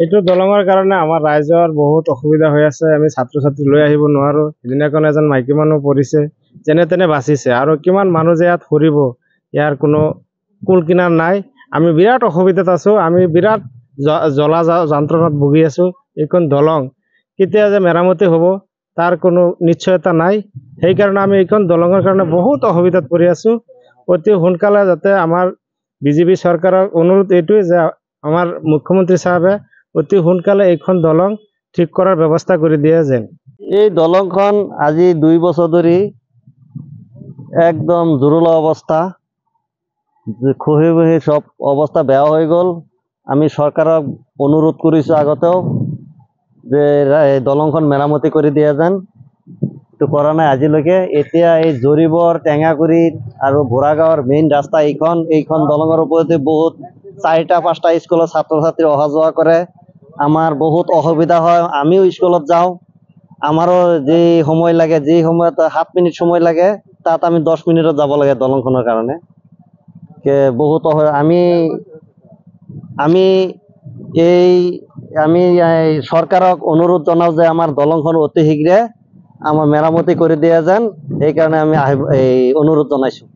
এইটো দলঙৰ কাৰণে আমাৰ ৰাইজৰ বহুত অসুবিধা হৈ আছে। আমি ছাত্ৰ ছাত্ৰী লৈ আহিব নোৱাৰো। সিদিনাখন এজন মাইকী মানুহ পৰিছে, যেনে তেনে বাচিছে। আৰু কিমান মানুহ যে ইয়াত ফুৰিব, ইয়াৰ কোনো কুল কিনাৰ নাই। আমি বিৰাট অসুবিধাত আছো। আমি বিৰাট জ্বলা যন্ত্ৰণাত ভুগি আছো। এইখন দলং কেতিয়া যে মেৰামতি হ'ব তাৰ কোনো নিশ্চয়তা নাই। সেইকাৰণে আমি এইখন দলঙৰ কাৰণে বহুত অসুবিধাত পৰি আছো। অতি সোনকালে যাতে আমাৰ বিজেপি চৰকাৰৰ অনুৰোধ এইটোৱে যে আমাৰ মুখ্যমন্ত্ৰী সাহেবে অতি সোনকালে এইখন দলং ঠিক কৰাৰ ব্যৱস্থা কৰি দিয়ে যেন। এই দলংখন আজি 2 বছৰ ধৰি একদম জুৰুলা অৱস্থা, খহি বহি সব অৱস্থা বেয়া হৈ গ'ল। আমি চৰকাৰক অনুৰোধ কৰিছোঁ আগতেও যে দলংখন মেৰামতি কৰি দিয়া যেন, এইটো কৰা নাই আজিলৈকে। এতিয়া এই জৰিবৰ, টেঙাগুৰি আৰু বুঢ়াগাঁৱৰ মেইন ৰাস্তা এইখন দলঙৰ ওপৰতে বহুত 4টা-5টা স্কুলৰ ছাত্ৰ ছাত্ৰী অহা যোৱা কৰে। আমাৰ বহুত অসুবিধা হয়। আমিও স্কুলত যাওঁ, আমাৰো যি সময় লাগে, যি সময়ত 7 মিনিট সময় লাগে, তাত আমি 10 মিনিটত যাব লাগে দলংখনৰ কাৰণে। বহুত আমি চৰকাৰক অনুৰোধ জনাওঁ যে আমাৰ দলংখন অতি শীঘ্ৰে আমাৰ মেৰামতি কৰি দিয়া যেন। সেইকাৰণে আমি অনুৰোধ জনাইছোঁ।